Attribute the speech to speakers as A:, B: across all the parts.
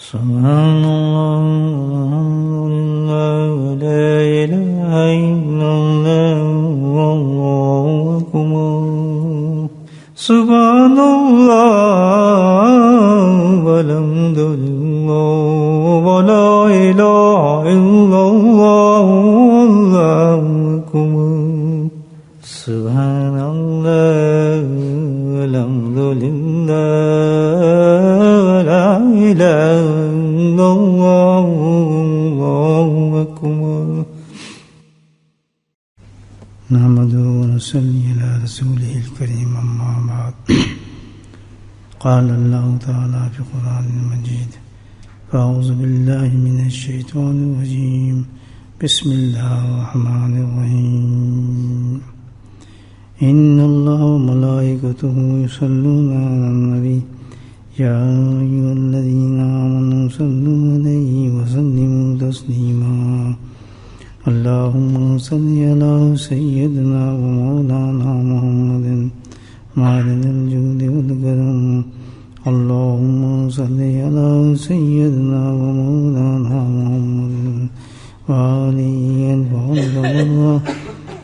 A: سبحان اللہ لا الہ الا اللہ واللہ اکبر سبحان اللہ والحمد للہ ولا الہ الا اللہ واللہ اکبر سبحان اللہ والحمد للہ ولا الہ الا اللہ واللہ اکبر نحمده ونصلي على رسوله الكريم أما بعد قال الله تعالى في القرآن المجيد فأعوذ بالله من الشيطان الرجيم بسم الله الرحمن الرحيم إن الله وملائكته يصلون على النبي يا أيها الذين آمنوا صلوا عليه وسلموا تسليما اللهم صل على سيدنا ومولانا محمد معدن الجود والكرم اللهم صل على سيدنا ومولانا محمد وآله وصحبه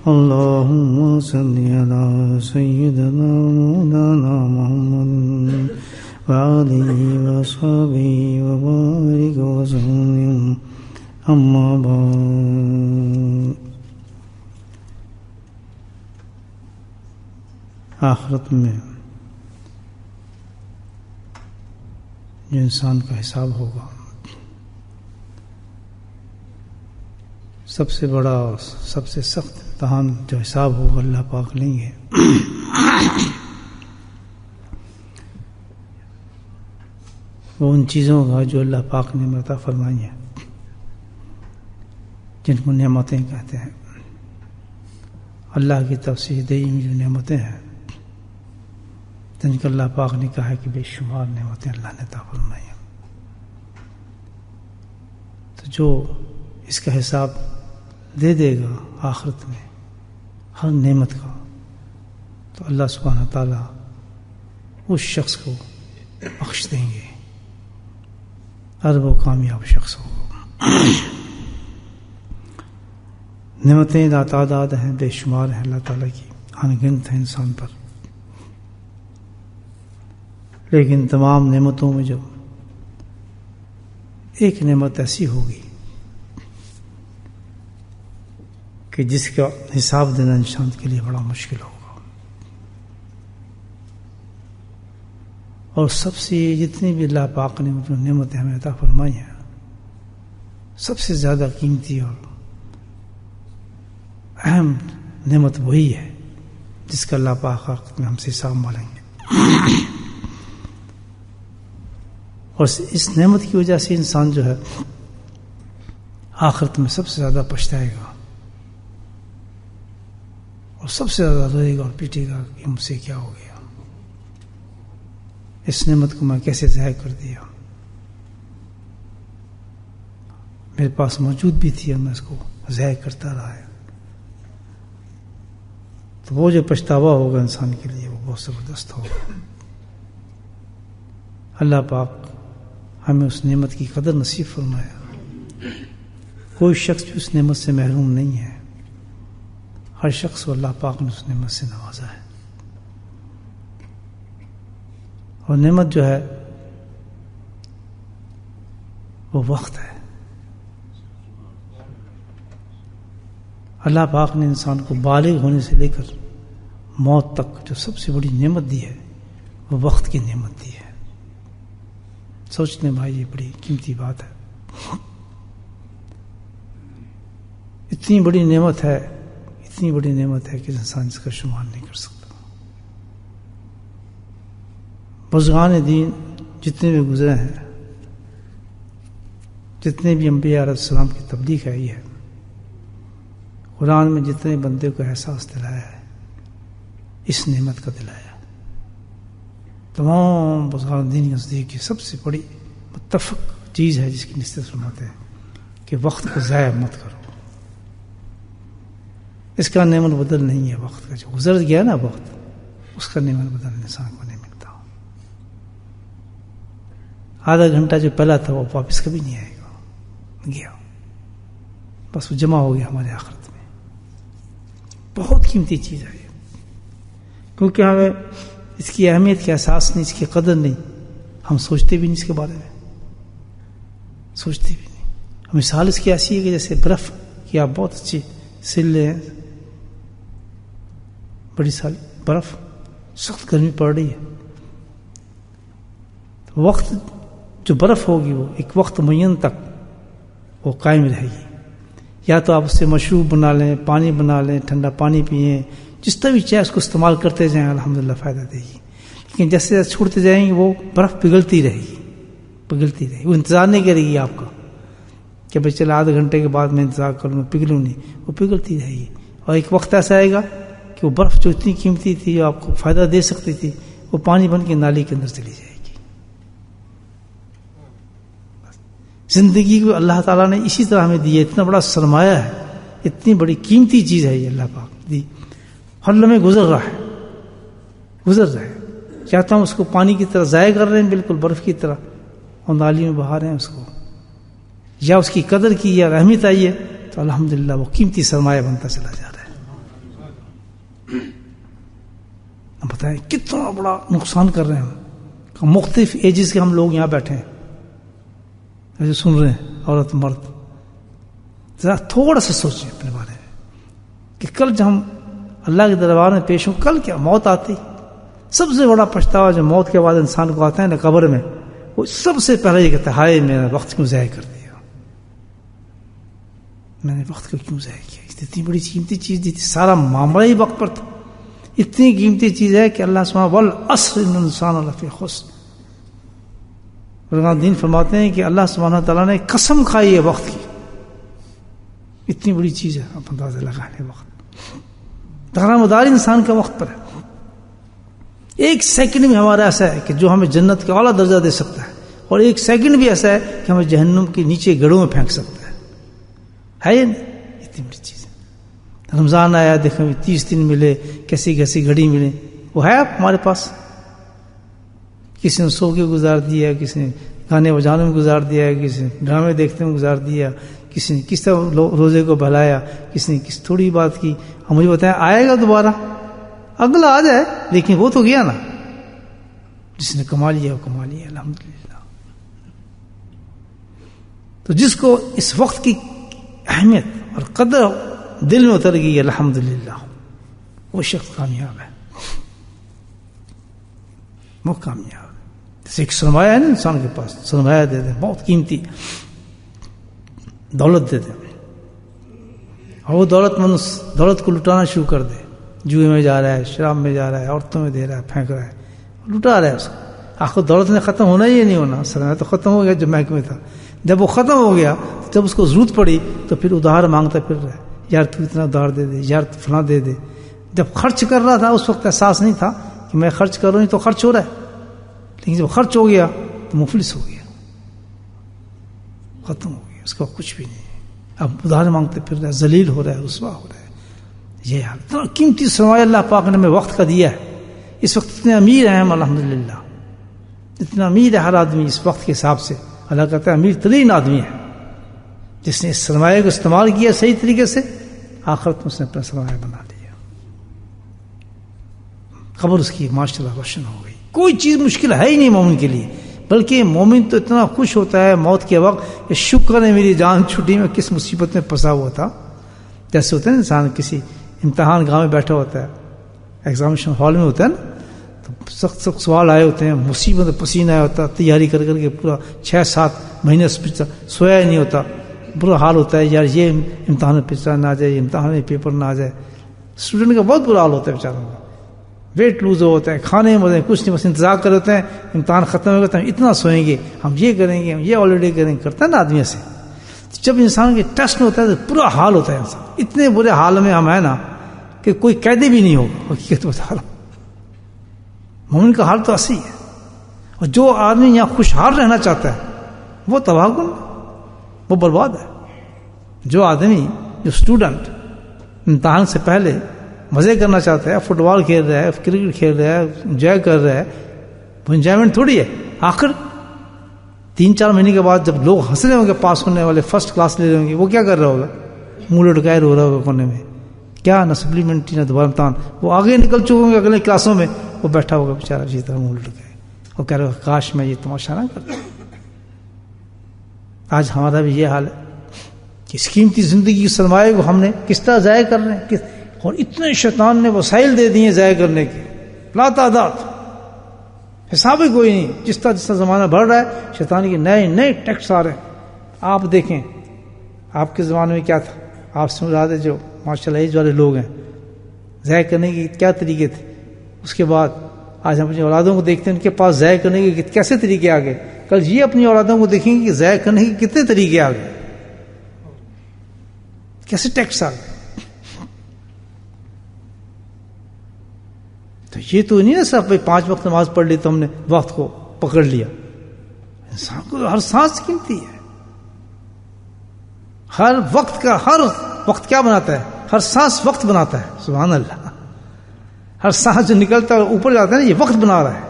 A: اللهم صل على سيدنا ومولانا محمد وآله وصحبه وبارك وسلم اما بعد آخرت میں جو انسان کا حساب ہوگا سب سے بڑا اور سب سے سخت امتحان جو حساب ہوگا اللہ پاک لیں گے وہ ان چیزوں کا جو اللہ پاک نے عطا فرمائی ہیں جن کو نعمتیں کہتے ہیں اللہ کی طرف سے دی ہوئی جو نعمتیں ہیں جن کو اللہ پاک نے کہا ہے کہ بے شمار نعمتیں اللہ نے عطا فرمائی ہیں تو جو اس کا حساب دے دے گا آخرت میں ہر نعمت کا تو اللہ سبحانہ تعالیٰ اس شخص کو بخش دیں گے اور وہ کامیاب شخص ہوگا نعمتیں لاتعداد ہیں بے شمار ہیں اللہ تعالیٰ کی انگنت ہیں انسان پر لیکن تمام نعمتوں میں جو ایک نعمت ایسی ہوگی کہ جس کا حساب دینا انسان کے لیے بڑا مشکل ہوگا اور سب سے جتنی بھی اللہ پاک نے جو نعمتیں ہمیں عطا فرمائی ہیں سب سے زیادہ قیمتی اور اہم نعمت وہی ہے جس کا اللہ پاک آخرت میں ہم سے حساب مانیں گے اور اس نعمت کی وجہ سے انسان جو ہے آخرت میں سب سے زیادہ پچھتائے گا اور سب سے زیادہ روئے گا اور پیٹے گا کہ ہم سے کیا ہو گیا اس نعمت کو میں کیسے ضائع کر دیا میرے پاس موجود بھی تھی اور میں اس کو ضائع کرتا رہا ہے تو وہ جو پچھتاوا ہوگا انسان کے لیے وہ بہت زبردست ہوگا اللہ پاک ہمیں اس نعمت کی قدر نصیب فرمایا کوئی شخص بھی اس نعمت سے محروم نہیں ہے ہر شخص کو اللہ پاک نے اس نعمت سے نوازا ہے اور نعمت جو ہے وہ وقت ہے اللہ پاک نے انسان کو بالغ ہونے سے لے کر موت تک جو سب سے بڑی نعمت دی ہے وہ وقت کی نعمت دی ہے سوچنے بھائی یہ بڑی قیمتی بات ہے اتنی بڑی نعمت ہے کہ انسان اس کا شمار نہیں کر سکتا بزرگان دین جتنے بھی گزرے ہیں جتنے بھی انبیاء علیہ السلام کی تبلیغ آئی ہے قرآن میں جتنے بندے کو احساس دلایا ہے اس نعمت کا دلایا تمام بزرگان دین کے نزدیک کی سب سے بڑی متفق چیز ہے جس کی نسبت فرماتے ہیں کہ وقت کو ضائع مت کرو اس کا نعمت بدل نہیں ہے وقت کا جو گزر گیا نا وقت اس کا نعمت بدل انسان کو نہیں ملتا آدھا گھنٹہ جو پہلا تھا وہ واپس کبھی نہیں آئے گا، گیا بس وہ جمع ہو گیا ہمارے آخرت میں. بہت قیمتی چیز ہے، کیونکہ ہمیں اس کی اہمیت کا احساس نہیں، اس کی قدر نہیں، ہم سوچتے بھی نہیں اس کے بارے میں، سوچتے بھی نہیں. مثال اس کی ایسی ہے کہ جیسے برف کی آپ بہت اچھی سل لے ہیں، بڑی سال برف، سخت گرمی پڑ رہی ہے، وقت جو برف ہوگی وہ ایک وقت معین تک وہ قائم رہے گی. یا تو آپ اس سے مشروب بنا لیں، پانی بنا لیں، ٹھنڈا پانی پئیں، جس طرح بھی چاہے اس کو استعمال کرتے جائیں، الحمدللہ فائدہ دے گی. لیکن جیسے چھوڑتے جائیں گے وہ برف پگھلتی رہے گی، پگھلتی رہے گی. وہ انتظار نہیں کرے گی آپ کا کہ بھائی چلو آدھے گھنٹے کے بعد میں انتظار کروں، پگھلوں نہیں، وہ پگھلتی رہے گی. اور ایک وقت ایسا آئے گا کہ وہ برف جو اتنی قیمتی تھی، جو آپ کو فائدہ دے سکتی تھی، وہ پانی بن کے نالی کے اندر چلی جائے گی. زندگی کو اللہ تعالیٰ نے اسی طرح ہمیں دی ہے. اتنا بڑا سرمایہ ہے، اتنی بڑی قیمتی چیز ہے یہ اللہ پاک دی. ہر لمحے گزر رہا ہے. چاہتا ہوں اس کو پانی کی طرح ضائع کر رہے ہیں، بالکل برف کی طرح، اور نالی میں بہا رہے ہیں اس کو، یا اس کی قدر کی یا اہمیت آئی ہے تو الحمدللہ وہ قیمتی سرمایہ بنتا چلا جا رہا ہے. اب بتائیں کتنا بڑا نقصان کر رہے ہیں ہم. مختلف ایجز کے ہم لوگ یہاں بیٹھے ہیں، ایسے سن رہے ہیں، عورت مرد. ذرا تھوڑا سا سوچیں اپنے بارے میں کہ کل جب ہم اللہ کے دربار میں پیش ہوں، کل کیا موت آتی. سب سے بڑا پچھتاوا جو موت کے بعد انسان کو آتا ہے نا قبر میں، وہ سب سے پہلے یہ کہتا ہے ہائے میں نے وقت کیوں ضائع کر دیا، میں نے وقت کو کیوں ضائع کیا. اتنی بڑی قیمتی چیز دی تھی، سارا معاملہ ہی وقت پر تھا. اتنی قیمتی چیز ہے کہ اللہ سبحانہ والعصر ان الانسان لفی خسر. علماء دین فرماتے ہیں کہ اللہ سبحانہ تعالیٰ نے قسم کھائی ہے وقت کی. اتنی بڑی چیز ہے، آپ اندازہ لگائیں. وقت دارا مدار انسان کا وقت پر ہے. ایک سیکنڈ بھی ہمارا ایسا ہے کہ جو ہمیں جنت کا اعلیٰ درجہ دے سکتا ہے، اور ایک سیکنڈ بھی ایسا ہے کہ ہمیں جہنم کے نیچے گڑھوں میں پھینک سکتا ہے یہ نہیں؟ اتنی بڑی چیز ہے. رمضان آیا، دیکھیں 30 دن ملے، کیسی کیسی گھڑی ملے، وہ ہے ہمارے پاس. کسی نے سو کے گزار دیا، کسی نے گانے بجانے میں گزار دیا، کسی نے ڈرامے دیکھنے میں گزار دیا، کسی نے کس طرح روزے کو بہلایا، کسی نے کس تھوڑی بات کی. ہم مجھے بتائیں آئے گا دوبارہ؟ اگلا آ جائے، لیکن وہ تو گیا نا. جس نے کما لیا وہ کما لیا الحمدللہ. تو جس کو اس وقت کی اہمیت اور قدر دل میں اتر گئی الحمدللہ، وہ شخص کامیاب ہے، وہ کامیاب. جیسے ایک سرمایہ ہے نا انسان کے پاس، سرمایہ دے دیں بہت قیمتی، دولت دے دیں، اور وہ دولت مند دولت کو لٹانا شروع کر دے. جوئے میں جا رہا ہے، شراب میں جا رہا ہے، عورتوں میں دے رہا ہے، پھینک رہا ہے، لٹا رہا ہے اس کو. آخر دولت نے ختم ہونا ہی نہیں ہونا. سرمایہ تو ختم ہو گیا جو بینک میں تھا. جب وہ ختم ہو گیا، جب اس کو ضرورت پڑی تو پھر ادھار مانگتا پھر رہا ہے، یار تو اتنا ادھار دے دے، یار فلاں دے دے. جب خرچ کر رہا تھا اس وقت احساس نہیں تھا کہ میں خرچ کر رہا ہوں تو خرچ ہو رہا ہے، لیکن جب خرچ ہو گیا تو مفلس ہو گیا، ختم ہو گیا، اس کا کچھ بھی نہیں. اب ادھار مانگتے پھر رہا ہے، ذلیل ہو رہا ہے، رسوا ہو رہا ہے. یہ حال. اتنا قیمتی سرمایہ اللہ پاک نے ہمیں وقت کا دیا ہے. اس وقت اتنے امیر ہیں ہم الحمدللہ، اتنا امیر ہے ہر آدمی اس وقت کے حساب سے. اللہ کہتا ہے امیر ترین آدمی ہے جس نے اس سرمایہ کو استعمال کیا صحیح طریقے سے، آخرت میں اس نے اپنا سرمایہ بنا لیا. قبر اس کی ماشاءاللہ روشن ہو گئی. کوئی چیز مشکل ہے ہی نہیں مومن کے لیے، بلکہ مومن تو اتنا خوش ہوتا ہے موت کے وقت کہ شکر ہے میری جان چھٹی، میں کس مصیبت میں پھنسا ہوا تھا. جیسے ہوتا ہے نا انسان کسی امتحان گاہ میں بیٹھا ہوتا ہے، ایگزامینیشن ہال میں ہوتا ہے نا، تو سخت سخت سوال آئے ہوتے ہیں، مصیبت میں پسینہ آیا ہوتا ہے، تیاری کر کر کے پورا 6-7 مہینے سویا ہی نہیں ہوتا. برا حال ہوتا ہے، یار یہ امتحان میں پیپر نہ آ جائے، یہ امتحان میں پیپر نہ آ جائے. اسٹوڈنٹ کا بہت برا حال ہوتا ہے بیچاروں کا، ویٹ لوز ہوتا ہے، کھانے میں مزے کچھ نہیں، بس انتظار کر ہوتے ہیں امتحان ختم ہوگا تو ہم اتنا سوئیں گے، ہم یہ کریں گے، ہم یہ آلریڈی کریں گے، کرتا ہے نا آدمی سے. جب انسان کے ٹیسٹ میں ہوتا ہے تو برا حال ہوتا ہے انسان. اتنے برے حال میں ہم ہیں نا کہ کوئی قیدی بھی نہیں ہوگا. حقیقت بتا رہا ہوں، مومن کا حال تو ایسا ہی ہے. اور جو آدمی یہاں خوشحال رہنا چاہتا ہے وہ تباہ کن، وہ برباد ہے. جو آدمی، جو اسٹوڈنٹ امتحان سے پہلے مزے کرنا چاہتا ہے، فٹ بال کھیل رہا ہے، کرکٹ کھیل رہا ہے، انجوائے کر رہا ہے، وہ انجوائمنٹ تھوڑی ہے. آخر 3-4 مہینے کے بعد جب لوگ ہنس رہے ہوں گے، پاس ہونے والے فرسٹ کلاس لے رہے ہوں گے، وہ کیا کر رہا ہوگا؟ منہ لٹکائے رو رہا ہوگا کونے میں، کیا نہ سپلیمنٹری نہ دوبارہ امتحان. وہ آگے نکل چکے ہوں گے اگلے کلاسوں میں، وہ بیٹھا ہوگا بیچارہ اسی طرح منہ لٹکائے، وہ کہہ رہا ہوگا کاش میں یہ تماشا نہ کرتا. آج ہمارا بھی یہ حال ہے کہ اس قیمتی زندگی کی سرمایہ کو ہم نے کس طرح ضائع کر رہے ہیں، اور اتنے شیطان نے وسائل دے دیے ضائع کرنے کے لا تعداد، حساب ہی کوئی نہیں. جس طرح زمانہ بڑھ رہا ہے شیطان کے نئے نئے ٹیکس آ رہے ہیں. آپ دیکھیں آپ کے زمانے میں کیا تھا، آپ سن رہے تھے جو ماشاء اللہ ایج والے لوگ ہیں، ضائع کرنے کے کیا طریقے تھے. اس کے بعد آج ہم اپنی اولادوں کو دیکھتے ہیں، ان کے پاس ضائع کرنے کے کیسے طریقے آ گئے. کل یہ اپنی اولادوں کو دیکھیں گے کہ ضائع کرنے کے کتنے طریقے آ گئے، کیسے ٹیکس آ گئے. تو یہ تو نہیں نا صرف بھائی 5 وقت نماز پڑھ لی تو ہم نے وقت کو پکڑ لیا. انسان کو ہر سانس قیمتی ہے، ہر وقت کیا بناتا ہے، ہر سانس وقت بناتا ہے. سبحان اللہ، ہر سانس جو نکلتا ہے اوپر جاتا ہے نا، یہ وقت بنا رہا ہے،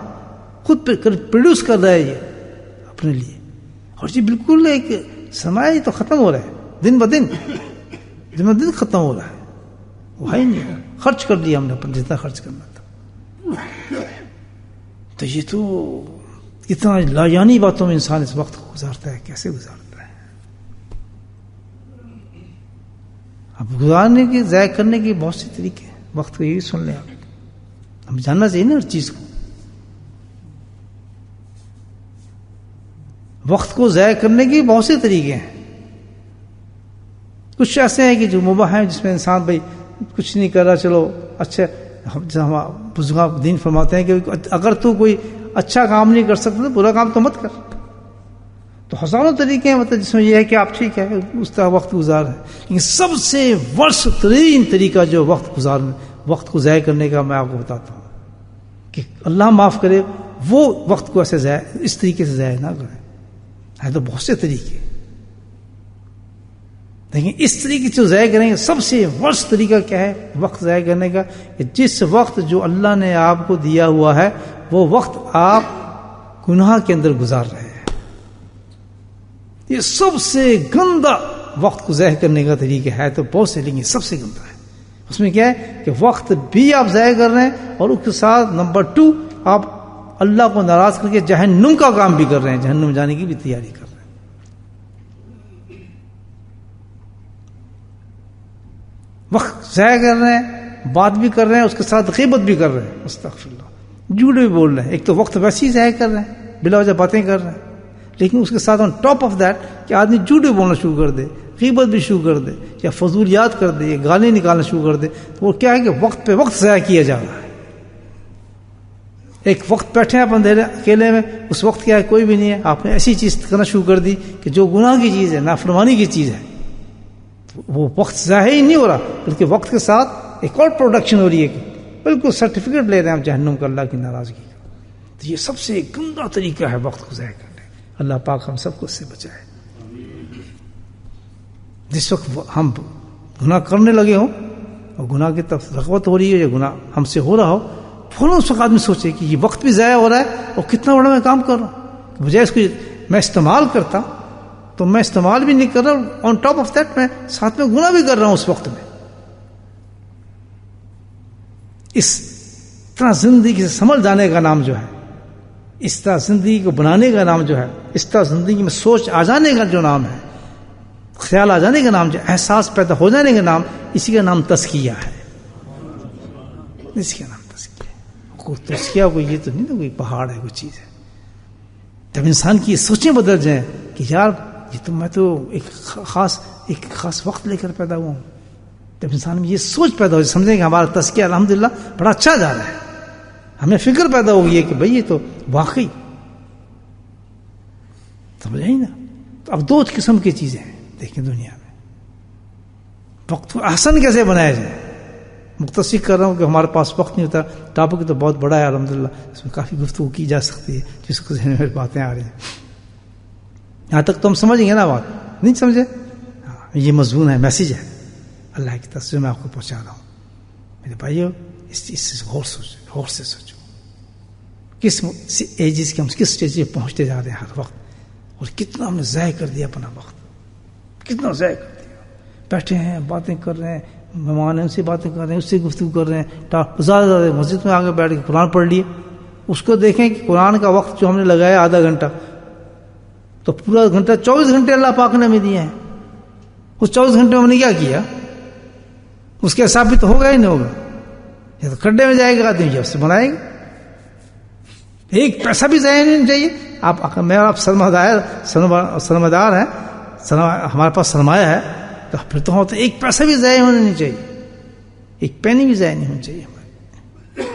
A: خود پروڈیوس کر رہا ہے یہ اپنے لیے. اور یہ بالکل ایک سرمایہ یہ تو ختم ہو رہا ہے دن بدن ختم ہو رہا ہے. وہ ہے نہیں، خرچ کر لیا ہم نے اپنا جتنا خرچ کرنا تھا. تو یہ تو اتنا لایانی باتوں میں انسان اس وقت کو گزارتا ہے، کیسے گزارتا ہے. اب گزارنے کے ضائع کرنے کے بہت سے طریقے ہیں. وقت کو یہی سن لیں آپ، ہم جاننا چاہیے نا ہر چیز کو. وقت کو ضائع کرنے کے بہت سے طریقے ہیں. کچھ ایسے ہیں کہ جو مباح ہیں، جس میں انسان بھائی کچھ نہیں کر رہا، چلو اچھا. ہم بزرگ دین فرماتے ہیں کہ اگر تو کوئی اچھا کام نہیں کر سکتا تو برا کام تو مت کر. تو ہزاروں طریقے ہیں، مطلب جس میں یہ ہے کہ آپ ٹھیک ہے اس طرح وقت گزار ہے. لیکن سب سے ورس ترین طریقہ جو وقت کو ضائع کرنے کا میں آپ کو بتاتا ہوں کہ اللہ معاف کرے، وہ وقت کو ایسے اس طریقے سے ضائع نہ کرے. ہے تو بہت سے طریقے، لیکن اس طریقے سے ضائع کریں گے. سب سے ورس طریقہ کیا ہے وقت ضائع کرنے کا؟ کہ جس وقت جو اللہ نے آپ کو دیا ہوا ہے وہ وقت آپ گناہ کے اندر گزار رہے ہیں. یہ سب سے گندا وقت کو ضائع کرنے کا طریقہ ہے. تو بہت سے، لیکن سب سے گندا ہے. اس میں کیا ہے کہ وقت بھی آپ ضائع کر رہے ہیں، اور اس کے ساتھ نمبر 2 آپ اللہ کو ناراض کر کے جہنم کا کام بھی کر رہے ہیں، جہنم جانے کی بھی تیاری کر رہے ہیں. وقت ضائع کر رہے ہیں، بات بھی کر رہے ہیں، اس کے ساتھ غیبت بھی کر رہے ہیں، استغفر اللہ، جھوٹ بھی بول رہے ہیں. ایک تو وقت ویسے ہی ضائع کر رہے ہیں، بلا وجہ باتیں کر رہے ہیں، لیکن اس کے ساتھ آن ٹاپ آف دیٹ کہ آدمی جھوٹ بھی بولنا شروع کر دے، غیبت بھی شروع کر دے، یا فضولیات کر دے، یا گالی نکالنا شروع کر دے. تو وہ کیا ہے کہ وقت پہ وقت ضائع کیا جا رہا ہے. ایک وقت بیٹھے ہیں اپنے اکیلے میں، اس وقت کیا ہے کوئی بھی نہیں ہے، آپ نے ایسی چیز کرنا شروع کر دی کہ جو گناہ کی چیز ہے، نافرمانی کی چیز ہے. وہ وقت ضائع ہی نہیں ہو رہا، بلکہ وقت کے ساتھ ایک اور پروڈکشن ہو رہی ہے کہ بالکل سرٹیفکیٹ لے رہے ہیں ہم جہنم کا، اللہ کی ناراضگی کا. تو یہ سب سے گندا طریقہ ہے وقت کو ضائع کرنے. اللہ پاک ہم سب کو اس سے بچائے. جس وقت ہم گناہ کرنے لگے ہوں اور گناہ کی طرف رغبت ہو رہی ہے یا گناہ ہم سے ہو رہا ہو، فوراً اس وقت آدمی سوچے کہ یہ وقت بھی ضائع ہو رہا ہے اور کتنا بڑا میں کام کر رہا ہوں. بجائے اس کو میں استعمال کرتا تو میں استعمال بھی نہیں کر رہا، آن ٹاپ آف دیٹ میں ساتھ میں گناہ بھی کر رہا ہوں اس وقت میں. اس طرح زندگی سے سنبھل جانے کا نام جو ہے، اس طرح زندگی کو بنانے کا نام جو ہے، اس طرح زندگی میں سوچ آ جانے کا جو نام ہے، خیال آ جانے کا نام جو احساس پیدا ہو جانے کا نام، اسی کا نام تزکیہ ہے. اسی کا نام تزکیہ. کوئی تزکیہ کوئی یہ تو نہیں نا کوئی پہاڑ ہے، کوئی چیز ہے. جب انسان کی سوچیں بدل جائیں کہ یار یہ تو میں تو ایک خاص وقت لے کر پیدا ہوا ہوں، جب انسان میں یہ سوچ پیدا ہو، سمجھیں کہ ہمارا تزکیہ الحمدللہ بڑا اچھا جا رہا ہے، ہمیں فکر پیدا ہو گئی ہے کہ بھئی یہ تو واقعی سمجھ آئی نا. تو اب 2 قسم کی چیزیں ہیں دیکھیں دنیا میں. وقت کو احسن کیسے بنایا جائے. مختصر کر رہا ہوں کہ ہمارے پاس وقت نہیں ہوتا. ٹاپک تو بہت بڑا ہے الحمدللہ، اس میں کافی گفتگو کی جا سکتی ہے، جس کو ذہن میں باتیں آ رہی ہیں. یہاں تک تو ہم سمجھیں گے نا بات، نہیں سمجھے؟ یہ مضمون ہے، میسیج ہے اللہ کی طرف سے میں آپ کو پہنچا رہا ہوں. میرے بھائیو اس چیز سے غور سے سوچو کس ایجز کے ہم کس اسٹیج پہ پہنچتے جا رہے ہیں ہر وقت، اور کتنا ہم نے ضائع کر دیا اپنا وقت، کتنا ضائع کر دیا. بیٹھے ہیں باتیں کر رہے ہیں، مہمان ہیں ان سے باتیں کر رہے ہیں، اس سے گفتگو کر رہے ہیں، زیادہ زیادہ مسجد میں آگے بیٹھ کے قرآن پڑھ لیے. اس کو دیکھیں کہ قرآن کا وقت جو ہم نے لگایا آدھا گھنٹہ، تو پورا گھنٹہ 24 گھنٹے اللہ پاک نے ہمیں دیے ہیں. اس 24 گھنٹے میں ہم نے کیا کیا؟ اس کے حساب بھی تو ہوگا ہی نہیں ہوگا. یہ تو کھڈے میں جائے گا آدمی، جب سے بنائے گا. ایک پیسہ بھی ضائع نہیں چاہیے. میں اور آپ سرمایہ ہیں، ہمارے پاس سرمایہ ہے، تو پھر تو ہوتا ایک پیسہ بھی ضائع ہونا نہیں چاہیے، ایک پینی بھی ضائع نہیں ہونی چاہیے ہمارے.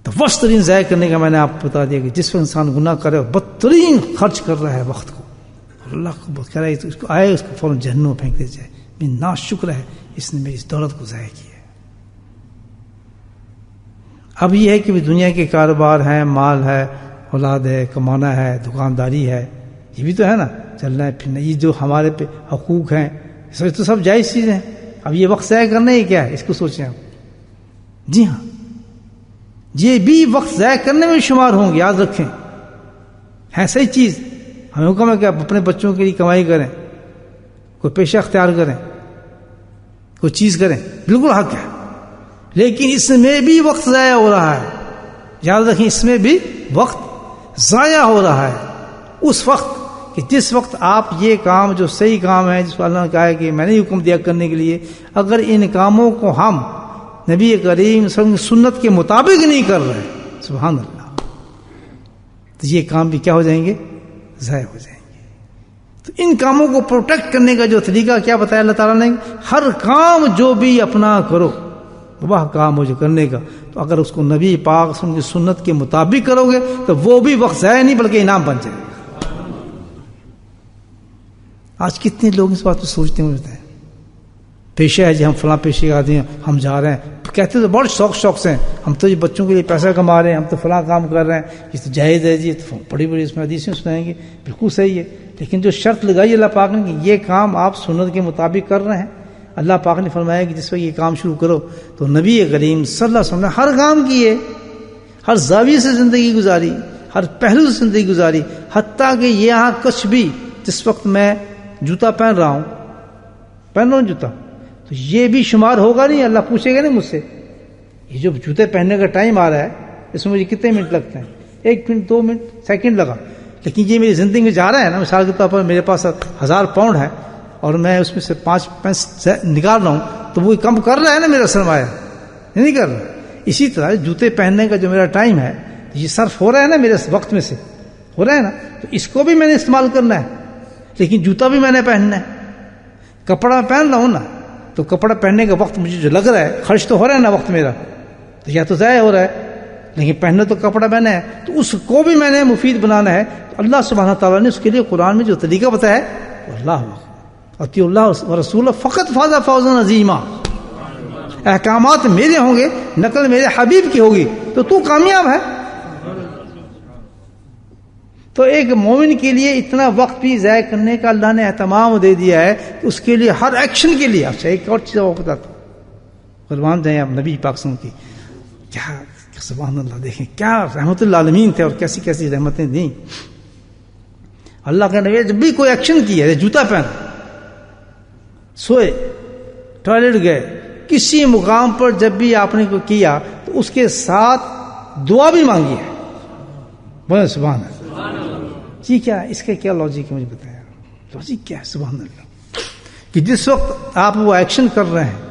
A: تو وقت ترین ضائع کرنے کا میں نے آپ کو بتا دیا کہ جس وقت انسان گناہ کرے اور بدترین خرچ کر رہا ہے وقت کو، اللہ کو کہہ رہا ہے اس کو آئے، اس کو فوراً جہنم میں پھینک دے جائے. میں ناشکر ہے اس نے میری اس دولت کو ضائع کیا ہے. اب یہ ہے کہ دنیا کے کاروبار ہیں، مال ہے، اولاد ہے، کمانا ہے، دکانداری ہے، یہ بھی تو ہے نا، چلنا ہے پھرنا. یہ جو ہمارے پہ حقوق ہیں تو سب جائز چیزیں ہیں. اب یہ وقت ضائع کرنا ہی کیا ہے، اس کو سوچیں آپ. جی ہاں، یہ بھی وقت ضائع کرنے میں شمار ہوں گے، یاد رکھیں. ہے صحیح چیز، ہمیں حکم ہے کہ آپ اپنے بچوں کے لیے کمائی کریں، کوئی پیشہ اختیار کریں، کوئی چیز کریں، بالکل حق ہے. لیکن اس میں بھی وقت ضائع ہو رہا ہے. یاد رکھیں، اس میں بھی وقت ضائع ہو رہا ہے. اس وقت کہ جس وقت آپ یہ کام جو صحیح کام ہے، جس کو اللہ نے کہا ہے کہ میں نے حکم دیا کرنے کے لیے، اگر ان کاموں کو ہم نبی کریم صلی اللہ علیہ وسلم کی سنت کے مطابق نہیں کر رہے، سبحان اللہ، تو یہ کام بھی کیا ہو جائیں گے؟ ضائع ہو جائیں گے. تو ان کاموں کو پروٹیکٹ کرنے کا جو طریقہ کیا بتایا اللہ تعالیٰ نے؟ ہر کام جو بھی اپنا کرو، مباح کام ہو جو کرنے کا، تو اگر اس کو نبی پاک صلی اللہ علیہ وسلم کی سنت کے مطابق کرو گے تو وہ بھی وقت ضائع نہیں بلکہ انعام بن جائے گا. آج کتنے لوگ اس بات کو سوچتے ہیں، پیشہ ہے جی، ہم فلاں پیشے کا آدمی ہیں، ہم جا رہے ہیں، کہتے تو بڑے شوق سے ہیں، ہم تو یہ بچوں کے لیے پیسہ کما رہے ہیں، ہم تو فلاں کام کر رہے ہیں، یہ تو جائز ہے جی، تو بڑی بڑی اس میں حدیثیں سنائیں گے، بالکل صحیح ہے. لیکن جو شرط لگائی اللہ پاک نے کہ یہ کام آپ سنت کے مطابق کر رہے ہیں، اللہ پاک نے فرمایا کہ جس وقت یہ کام شروع کرو تو نبی کریم صلی اللہ علیہ وسلم نے ہر کام کیے، ہر زاویے سے زندگی گزاری، ہر پہلو سے زندگی گزاری، حتیٰ کہ یہاں کچھ بھی، جس وقت میں جوتا پہن رہا ہوں جوتا، تو یہ بھی شمار ہوگا نہیں. اللہ پوچھے گا نہیں مجھ سے، یہ جو جوتے پہننے کا ٹائم آ رہا ہے اس میں مجھے کتنے منٹ لگتے ہیں؟ 1 منٹ 2 منٹ سیکنڈ لگا، لیکن یہ میری زندگی میں جا رہا ہے نا. مثال کے طور پر میرے پاس 1000 پاؤنڈ ہے اور میں اس میں سے 5 پینس نکال رہا ہوں، تو وہ کم کر رہا ہے نا میرا سرمایہ، نہیں کر رہا. اسی طرح جوتے پہننے کا جو میرا ٹائم ہے یہ صرف ہو رہا ہے نا، میرے وقت میں سے ہو رہا ہے نا، تو اس کو بھی میں نے استعمال کرنا ہے. لیکن جوتا بھی میں نے پہننا ہے. کپڑا میں پہن رہا ہوں نا، تو کپڑا پہننے کا وقت مجھے جو لگ رہا ہے، خرچ تو ہو رہا ہے نا وقت میرا، تو یا تو ضائع ہو رہا ہے، لیکن پہننا تو کپڑا پہنا ہے، تو اس کو بھی میں نے مفید بنانا ہے. تو اللہ سبحانہ تعالیٰ نے اس کے لیے قرآن میں جو طریقہ بتایا ہے، اللہ اطیعوا اللہ و رسولہ فقط فاز فوزا عظیما. احکامات میرے ہوں گے، نقل میرے حبیب کی ہوگی، تو کامیاب ہے. تو ایک مومن کے لیے اتنا وقت بھی ضائع کرنے کا اللہ نے اہتمام دے دیا ہے کہ اس کے لیے ہر ایکشن کے لیے. اچھا ایک اور چیز آپ بتاتا ہوں، قربان جائیں آپ نبی پاک صلی اللہ علیہ وسلم کی، کیا سبحان اللہ، دیکھیں کیا رحمت للعالمین تھے اور کیسی کیسی رحمتیں دیں. اللہ کا نبی جب بھی کوئی ایکشن کیا، جوتا پہن، سوئے، ٹوائلٹ گئے، کسی مقام پر جب بھی آپ نے کوئی کیا تو اس کے ساتھ دعا بھی مانگی ہے. بولے سبحان اللہ. جی کیا اس کا کیا لاجک ہے مجھے بتایا؟ لاجک کیا ہے؟ سبحان اللہ، کہ جس وقت آپ وہ ایکشن کر رہے ہیں،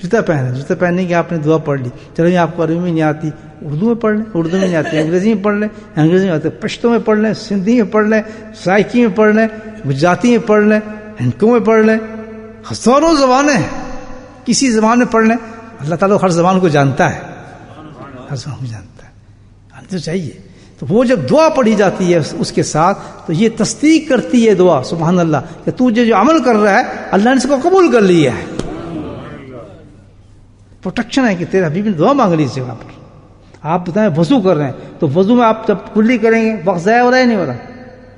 A: جوتا پہنے، جوتا پہننے کی آپ نے دعا پڑھ لی، چلو یہ آپ کو عربی میں نہیں آتی، اردو میں پڑھ لیں، اردو میں نہیں آتی انگریزی میں پڑھ لیں، انگریزی میں آتے پشتو میں پڑھ لیں، سندھی میں پڑھ لیں، سرائکی میں پڑھ لیں، گجراتی میں پڑھ لیں، ہندکو میں پڑھ لیں، ہزاروں زبانیں ہیں، کسی زبان میں پڑھ لیں. اللہ تعالیٰ ہر زبان کو جانتا ہے، ہر زبان کو جانتا ہے، آنا تو چاہیے. تو وہ جب دعا پڑھی جاتی ہے اس کے ساتھ، تو یہ تصدیق کرتی ہے دعا، سبحان اللہ، کہ تو جو عمل کر رہا ہے اللہ نے اس کو قبول کر لیا ہے. پروٹیکشن ہے کہ تیرے حبیب نے دعا مانگ لی اس جگہ پر. آپ بتائیں وضو کر رہے ہیں، تو وضو میں آپ جب کلی کریں گے وقت ضائع ہو رہا ہے نہیں ہو رہا؟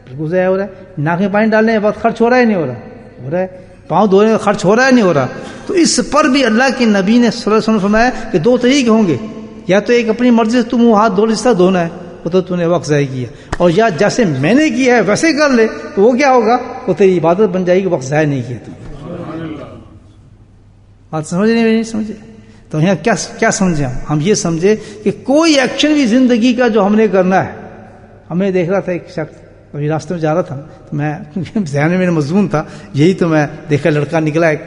A: بالکل ضائع ہو رہا ہے. ناک میں پانی ڈالنے وقت خرچ ہو رہا ہے نہیں ہو رہا؟ ہو رہا ہے. پاؤں دھونے کا خرچ ہو رہا ہے نہیں ہو رہا؟ تو اس پر بھی اللہ کے نبی نے صلی اللہ علیہ وسلم فرمایا کہ 2 طریقے ہوں گے، یا تو ایک اپنی مرضی سے تم ہاتھ دھو، جس طرح دھونا ہے، وہ تو تم نے وقت ضائع کیا، اور یا جیسے میں نے کیا ہے ویسے کر لے تو وہ کیا ہوگا, وہ تیری عبادت بن جائے گی, وقت ضائع نہیں کیا تم. بات سمجھ نہیں سمجھے؟ تو یہاں کیا سمجھے ہم یہ سمجھے کہ کوئی ایکشن بھی زندگی کا جو ہم نے کرنا ہے. ہمیں دیکھ رہا تھا ایک شخص ابھی راستے میں جا رہا تھا, تو میں ذہن میں میرا مضمون تھا یہی, تو میں دیکھا لڑکا نکلا, ایک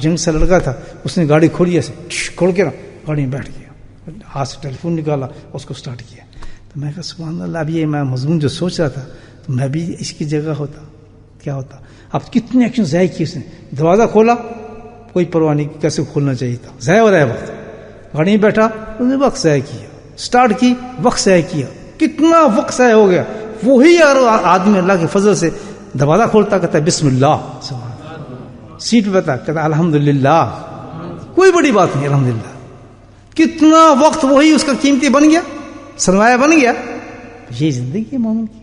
A: جنگ سے لڑکا تھا, اس نے گاڑی کھولی ایسے کھول کے نا گاڑی میں بیٹھ گیا, ہاتھ سے ٹیلی فون نکالا, اس کو سٹارٹ کیا. تو میں کہا سبحان اللہ, اب یہ میں مضمون جو سوچ رہا تھا تو میں بھی اس کی جگہ ہوتا کیا ہوتا. اب کتنے ایکشن ضائع کیے اس نے. دروازہ کھولا کوئی پرواہ نہیں کیسے کھولنا چاہیے تھا, ضائع ہو رہا ہے وقت. گاڑی میں بیٹھا اس نے وقت ضائع کیا, سٹارٹ کی وقت ضائع کیا, کتنا وقت ضائع ہو گیا. وہی آدمی اللہ کے فضل سے دروازہ کھولتا کہتا ہے بسم اللہ, سیٹ پہ بیٹھتا کہتا الحمدللہ, کوئی بڑی بات نہیں الحمدللہ. کتنا وقت وہی اس کا قیمتی بن گیا, سرمایہ بن گیا. یہ زندگی ہے مومن کی.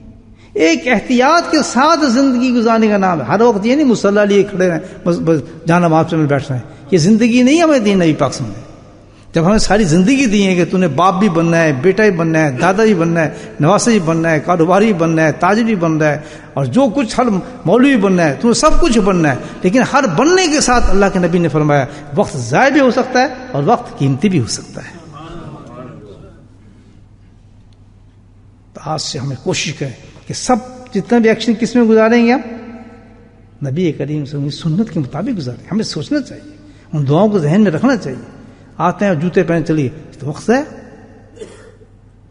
A: ایک احتیاط کے ساتھ زندگی گزارنے کا نام ہے. ہر وقت یہ نہیں مصلی لیے کھڑے رہیں بس جانا ماپ میں بیٹھ رہے ہیں. یہ زندگی نہیں ہمیں دین نبی پاک نے. جب ہمیں ساری زندگی دی ہے کہ تو نے باپ بھی بننا ہے, بیٹا بھی بننا ہے, دادا بھی بننا ہے, نواسا بھی بننا ہے, کاروباری بھی بننا ہے, تاجر بھی بننا ہے, اور جو کچھ ہر مولوی بھی بننا ہے, تو سب کچھ بننا ہے. لیکن ہر بننے کے ساتھ اللہ کے نبی نے فرمایا وقت ضائع بھی ہو سکتا ہے اور وقت قیمتی بھی ہو سکتا ہے. تو آج سے ہمیں کوشش کریں کہ سب جتنا بھی ایکشن کس میں گزاریں گے ہم نبی کریم صلی اللہ علیہ وسلم سنت کے مطابق گزاریں. ہمیں سوچنا چاہیے, ان دعاؤں کو ذہن میں رکھنا چاہیے. آتے ہیں اور جوتے پہن چلیے تو وقت ہے.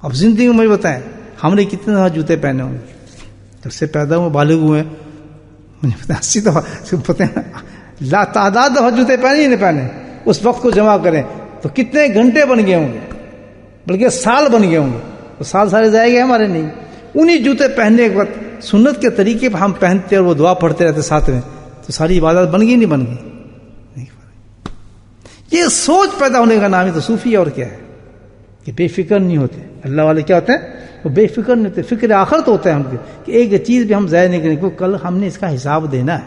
A: اب زندگی میں مجھے بتائیں ہم نے کتنے دفعہ جوتے پہنے ہوں گے جب سے پیدا ہوئے بالغ ہوئے, مجھے پتا 80 دفعہ پتہ ہے لا تعداد دفعہ جوتے پہنے ہی نہیں پہنے. اس وقت کو جمع کریں تو کتنے گھنٹے بن گئے ہوں گے, بلکہ سال بن گئے ہوں گے. تو سال سارے جائے گئے ہمارے نہیں. انہی جوتے پہننے کے وقت سنت کے طریقے پر ہم پہنتے اور وہ دعا پڑھتے رہتے ساتھ میں, تو ساری عبادت بن گئی نہیں بن گئی. یہ سوچ پیدا ہونے کا نام ہی تو صوفی اور کیا ہے کہ بے فکر نہیں ہوتے. اللہ والے کیا ہوتے ہیں, وہ بے فکر نہیں ہوتے. فکر آخرت ہوتا ہے ہم کے کہ ایک چیز بھی ہم ضائع نہیں کریں, کیونکہ کل ہم نے اس کا حساب دینا ہے.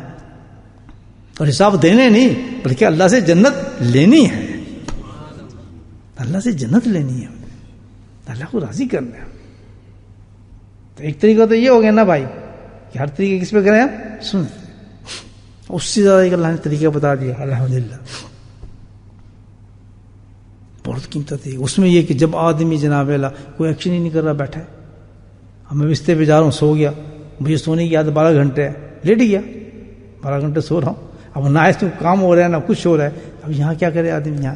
A: اور حساب دینے نہیں بلکہ اللہ سے جنت لینی ہے. اللہ سے جنت لینی ہے, اللہ کو راضی کرنا ہے. تو ایک طریقہ تو یہ ہو گیا نا بھائی کہ ہر طریقے کس پہ کریں ہم سن, اس سے زیادہ ایک اللہ نے طریقہ بتا دیا الحمدللہ. بہت قیمت ہے اس میں یہ کہ جب آدمی جناب اللہ کوئی ایکشن ہی نہیں کر رہا, بیٹھا ہے. اب میں بستر پہ جا رہا ہوں, سو گیا, مجھے سونے کی عادت 12 گھنٹے ہے, لیٹ گیا 12 گھنٹے سو رہا ہوں. اب نہ اس میں کام ہو رہا ہے نہ کچھ ہو رہا ہے. اب یہاں کیا کرے آدمی, یہاں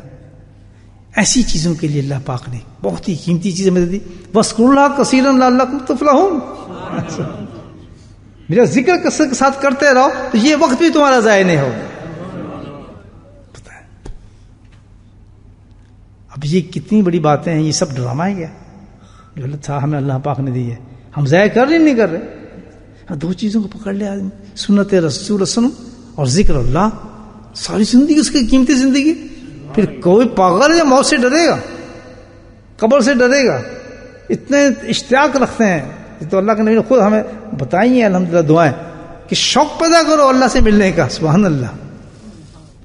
A: ایسی چیزوں کے لیے اللہ پاک نے بہت ہی قیمتی چیزیں مجھے دی. وَاذْكُرُوا اللَّهَ كَثِيرًا لَعَلَّكُمْ تُفْلِحُونَ. میرا ذکر کثرت کے ساتھ کرتے رہو تو یہ وقت بھی تمہارا ضائع نہیں ہوگا. اب یہ کتنی بڑی باتیں ہیں, یہ سب ڈرامہ ہے کیا جو ہمیں اللہ پاک نے دی ہے. ہم ضائع کر رہے نہیں کر رہے. دو چیزوں کو پکڑ لے آدمی, سنت رسول وسلم اور ذکر اللہ, ساری زندگی اس کی قیمتی زندگی. پھر کوئی پاگل یا موت سے ڈرے گا, قبر سے ڈرے گا, اتنے اشتیاق رکھتے ہیں. تو اللہ کے نبی نے خود ہمیں بتائی ہیں الحمدللہ دعائیں کہ شوق پیدا کرو اللہ سے ملنے کا. سبحان اللہ,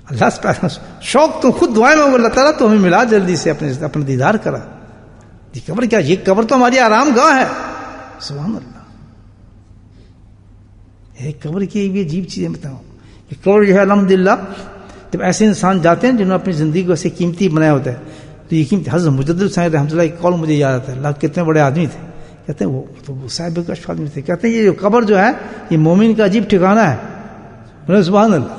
A: اللہ سے پیدا شوق تم خود دعائیں میں اللہ تعالیٰ تو ہمیں ملا جلدی سے اپنا دیدار کرا. یہ قبر کیا, یہ قبر تو ہماری آرام گاہ ہے. سبحان اللہ. ایک قبر کی یہ عجیب چیزیں بتاؤں کہ قبر جو ہے الحمدللہ جب ایسے انسان جاتے ہیں جنہوں نے اپنی زندگی کو ایسے قیمتی بنایا ہوتا ہے تو یہ قیمتی. حضرت مجدد صاحب رحمۃ اللہ کی قول مجھے یاد آتا ہے. اللہ کتنے بڑے آدمی تھے, کہتے ہیں وہ تو صاحب کشف آدمی تھے. کہتے ہیں یہ جو قبر جو ہے یہ مومن کا عجیب ٹھکانہ ہے. سبحان اللہ,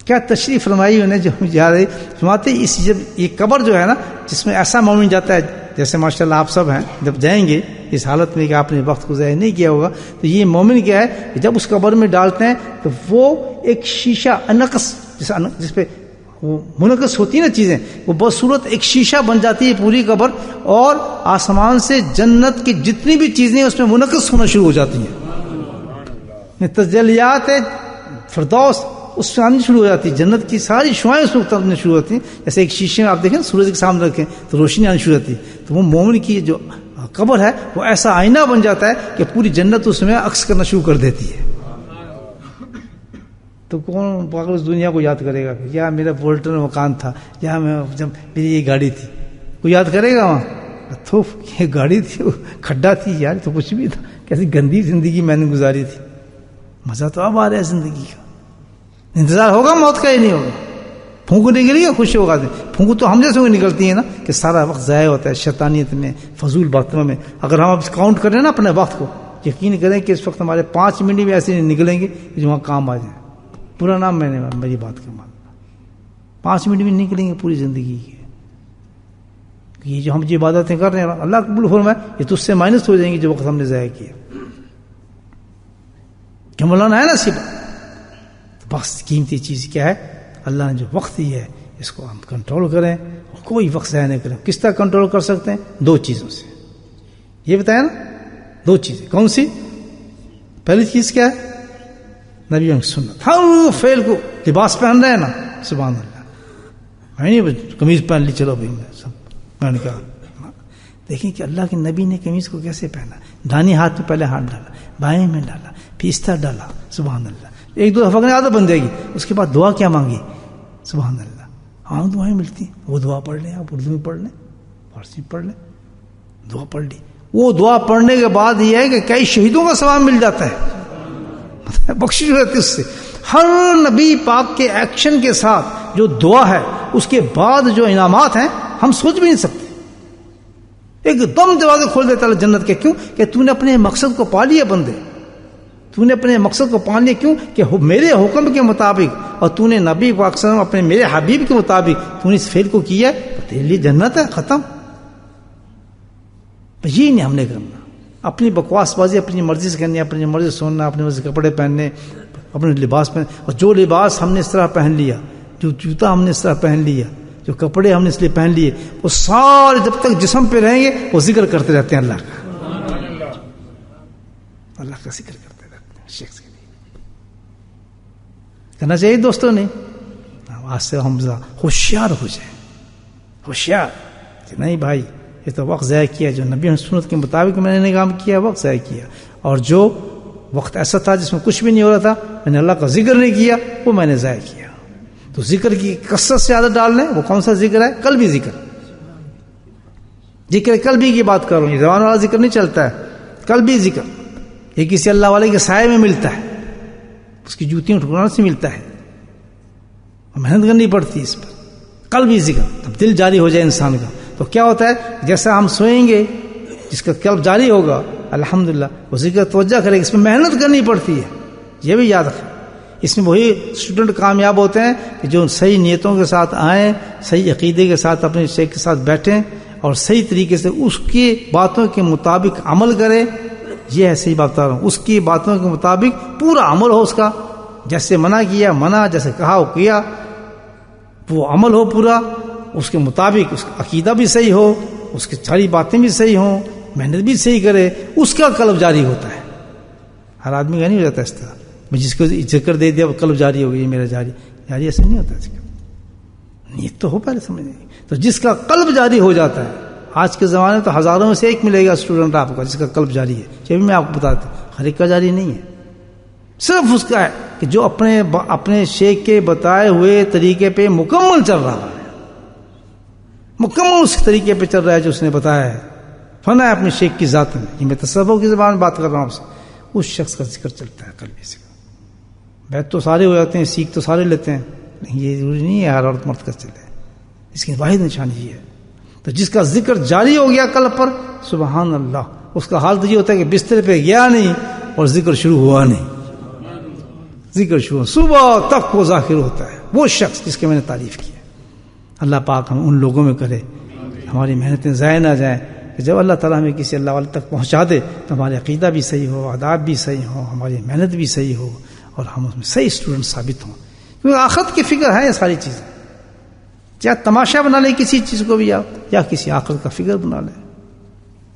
A: کیا تشریف فرمائی انہیں جو یاد ہے. فرماتے اس جب یہ قبر جو ہے نا جس میں ایسا مومن جاتا ہے جیسے ماشاء اللہ آپ سب ہیں, جب جائیں گے اس حالت میں کہ آپ نے وقت کو ضائع نہیں کیا ہوگا, تو یہ مومن کیا ہے کہ جب اس قبر میں ڈالتے ہیں تو وہ ایک شیشہ انقص جس پہ وہ منعکس ہوتی ہیں نا چیزیں, وہ بصورت ایک شیشہ بن جاتی ہے پوری قبر, اور آسمان سے جنت کی جتنی بھی چیزیں اس میں منعکس ہونا شروع ہو جاتی ہیں. تجلیات فردوس اس سے آنی شروع ہو جاتی ہے, جنت کی ساری شعائیں اس وقت آنے شروع ہوتی ہیں. جیسے ایک شیشے میں آپ دیکھیں سورج کے سامنے رکھیں تو روشنی آنی شروع ہوتی ہے. تو وہ مومن کی جو قبر ہے وہ ایسا آئینہ بن جاتا ہے کہ پوری جنت اس میں عکس کرنا شروع کر دیتی ہے. تو کون پاگل اس دنیا کو یاد کرے گا کہ یا میرا بولٹن مکان تھا, یا میں جب میری یہ گاڑی تھی, کوئی یاد کرے گا وہاں یہ گاڑی تھی، کھڈا تھی یار، تو کچھ بھی تھا، کیسی گندی زندگی میں نے گزاری تھی. مزہ تو اب آ رہا ہے زندگی کا. انتظار ہوگا موت کا، ہی نہیں ہوگا. پھونک نکلی گا خوشی ہوگا. پھونک تو ہم جیسے نکلتی ہے نا کہ سارا وقت ضائع ہوتا ہے شیطانیت میں، فضول باتوں میں. اگر ہم اب کاؤنٹ کریں نا اپنے وقت کو، یقین کریں کہ اس وقت ہمارے 5 منٹ بھی ایسے نکلیں گے جو وہاں کام آ جائیں. پورا نام میں نے میری بات کا مان، 5 منٹ بھی نکلیں گے پوری زندگی کے. یہ جو ہم جو عبادتیں کر رہے ہیں اللہ قبول فرمائے، یہ تو اس سے مائنس ہو جائیں گے جو وقت ہم نے ضائع کیا. کہ مولانا ہے نا صرف بس قیمتی چیز کیا ہے؟ اللہ نے جو وقت دی ہے اس کو ہم کنٹرول کریں اور کوئی وقت ضائع نہیں کریں. کس طرح کنٹرول کر سکتے ہیں؟ 2 چیزوں سے. یہ بتایا نا 2 چیزیں. کون سی؟ پہلی چیز کیا ہے؟ نبی کی سنت. ہر فعل کو لباس پہن رہے ہیں نا، سبحان اللہ، میں نہیں قمیض پہن لی چلو بھائی میں سب میں نے کہا. دیکھیں کہ اللہ کے نبی نے قمیض کو کیسے پہنا. دانی ہاتھ میں پہلے ہاتھ ڈالا، بائیں میں ڈالا، پھر اس طرح ڈالا. سبحان اللہ. 1-2 دفعہ عادت بن جائے گی. اس کے بعد دعا کیا مانگی؟ سبحان اللہ. عام دعائیں ملتی ہیں، وہ دعا پڑھ لیں، آپ اردو میں پڑھ لیں، فارسی میں پڑھ لیں. دعا پڑھ لی. وہ دعا پڑھنے کے بعد یہ ہے کہ کئی شہیدوں کا ثواب مل جاتا ہے، بخشش ہو جاتی اس سے. ہر نبی پاک کے ایکشن کے ساتھ جو دعا ہے اس کے بعد جو انعامات ہیں ہم سوچ بھی نہیں سکتے. ایک دم دروازے کھول دیتا ہے جنت کے. کیوں؟ کہ تو نے اپنے مقصد کو پا لیا. بندے تو نے اپنے مقصد کو پا لیا. کیوں؟ کہ میرے حکم کے مطابق، اور تو نے نبی پاک صلی اللہ علیہ وسلم اپنے میرے حبیب کے مطابق تو نے اس فعل کو کیا، تیرے لیے جنت ہے. ختم. یہ نہیں ہم نے کرنا. اپنی بکواس بازی اپنی مرضی سے کرنی، اپنی مرضی سے سننا، اپنی مرضی سے کپڑے پہننے، اپنے لباس پہن. اور جو لباس ہم نے اس طرح پہن لیا، جو جوتا ہم نے اس طرح پہن لیا، جو کپڑے ہم نے اس لیے پہن لیے، وہ سارے جب تک جسم پہ رہیں گے وہ ذکر کرتے رہتے ہیں اللہ کا. اللہ کا ذکر کرتے رہتے ہیں. شخص کے لیے کرنا چاہیے دوستوں نے. آج سے ہم ہوشیار ہو جائیں. ہوشیار کہ نہیں بھائی یہ تو وقت ضائع کیا، جو نبی سنت کے مطابق میں نے کام کیا وقت ضائع کیا. اور جو وقت ایسا تھا جس میں کچھ بھی نہیں ہو رہا تھا، میں نے اللہ کا ذکر نہیں کیا، وہ میں نے ضائع کیا. تو ذکر کی کثرت سے عادت ڈال لیں. وہ کون سا ذکر ہے؟ قلبی ذکر. ذکر قلبی کی بات کروں، یہ زبان والا ذکر نہیں چلتا ہے. قلبی ذکر یہ کسی اللہ والے کے سائے میں ملتا ہے، اس کی جوتیوں ٹھکرانے سے ملتا ہے، محنت کرنی پڑتی ہے اس پر. قلبی ذکر تب دل جاری ہو جائے انسان کا. تو کیا ہوتا ہے؟ جیسا ہم سوئیں گے جس کا قلب جاری ہوگا الحمدللہ وہ ذکر توجہ کرے گا. اس میں محنت کرنی پڑتی ہے، یہ بھی یاد رکھیں. اس میں وہی اسٹوڈنٹ کامیاب ہوتے ہیں کہ جو صحیح نیتوں کے ساتھ آئیں، صحیح عقیدے کے ساتھ اپنے شیخ کے ساتھ بیٹھیں اور صحیح طریقے سے اس کی باتوں کے مطابق عمل کریں. یہ ہے صحیح بات بتا رہا ہوں. اس کی باتوں کے مطابق پورا عمل ہو. اس کا جیسے منع کیا منع، جیسے کہا وہ کیا، وہ عمل ہو پورا اس کے مطابق. اس کا عقیدہ بھی صحیح ہو، اس کی ساری باتیں بھی صحیح ہوں، محنت بھی صحیح کرے. اس کا قلب جاری ہوتا ہے. ہر آدمی کا نہیں ہو جاتا اس طرح. میں جس کو ذکر دے دیا وہ قلب جاری ہو گئی، میرا جاری ایسا نہیں ہوتا. نیت تو ہو پہلے سمجھنے کی. تو جس کا قلب جاری ہو جاتا ہے، آج کے زمانے تو ہزاروں میں سے ایک ملے گا اسٹوڈنٹ آپ کا جس کا قلب جاری ہے. یہ بھی میں آپ کو بتاتا ہوں، ہر ایک کا جاری نہیں ہے. صرف اس کا ہے کہ جو اپنے شیخ کے بتائے ہوئے طریقے پہ مکمل چل رہا ہے، مکمل اس طریقے پہ چل رہا ہے جو اس نے بتایا ہے. فنا ہے اپنے شیخ کی ذات میں. یہ میں تصوف کی زبان میں بات کر رہا ہوں آپ سے. اس شخص کا ذکر چلتا ہے قلبی ذکر. بیت تو سارے ہو جاتے ہیں، سیکھ تو سارے لیتے ہیں، لیکن یہ ضروری نہیں ہے ہر عورت مرد کا چلے. اس کی واحد نشانی یہ ہے. تو جس کا ذکر جاری ہو گیا قلب پر، سبحان اللہ، اس کا حال تو یہ ہوتا ہے کہ بستر پہ گیا نہیں اور ذکر شروع ہوا نہیں. ذکر شروع صبح تک وہ ذاکر ہوتا ہے. وہ شخص جس کی میں نے تعریف کی ہے. اللہ پاک ہم ان لوگوں میں کرے، ہماری محنتیں ضائع نہ جائیں. کہ جب اللہ تعالیٰ ہمیں کسی اللہ والے تک پہنچا دے تو ہمارے عقیدہ بھی صحیح ہو، آداب بھی صحیح ہو، ہماری محنت بھی صحیح ہو، اور ہم اس میں صحیح اسٹوڈنٹ ثابت ہوں. کیونکہ آخرت کی فکر ہے یہ ساری چیزیں. چاہے تماشا بنا لیں کسی چیز کو بھی آپ، یا کسی آخرت کا فکر بنا لیں.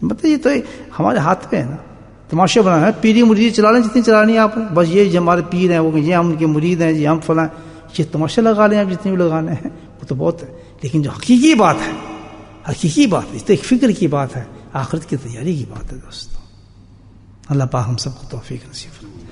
A: مطلب یہ تو ہمارے ہاتھ پہ ہے نا. تماشا بنانا ہے، پیری مرید چلا لیں جتنی چلانی ہے آپ نے. بس یہ ہمارے پیر ہیں، وہ یہ ہم ان کے مرید ہیں، یہ ہم فلاں، یہ تماشا لگا لیں آپ جتنے بھی لگانے ہیں، وہ تو بہت ہے. لیکن جو حقیقی بات ہے، حقیقی بات اس تو ایک فکر کی بات ہے، آخرت کی تیاری کی بات ہے دوستوں. اللہ پاک ہم سب کو توفیق نصیب فرمائے.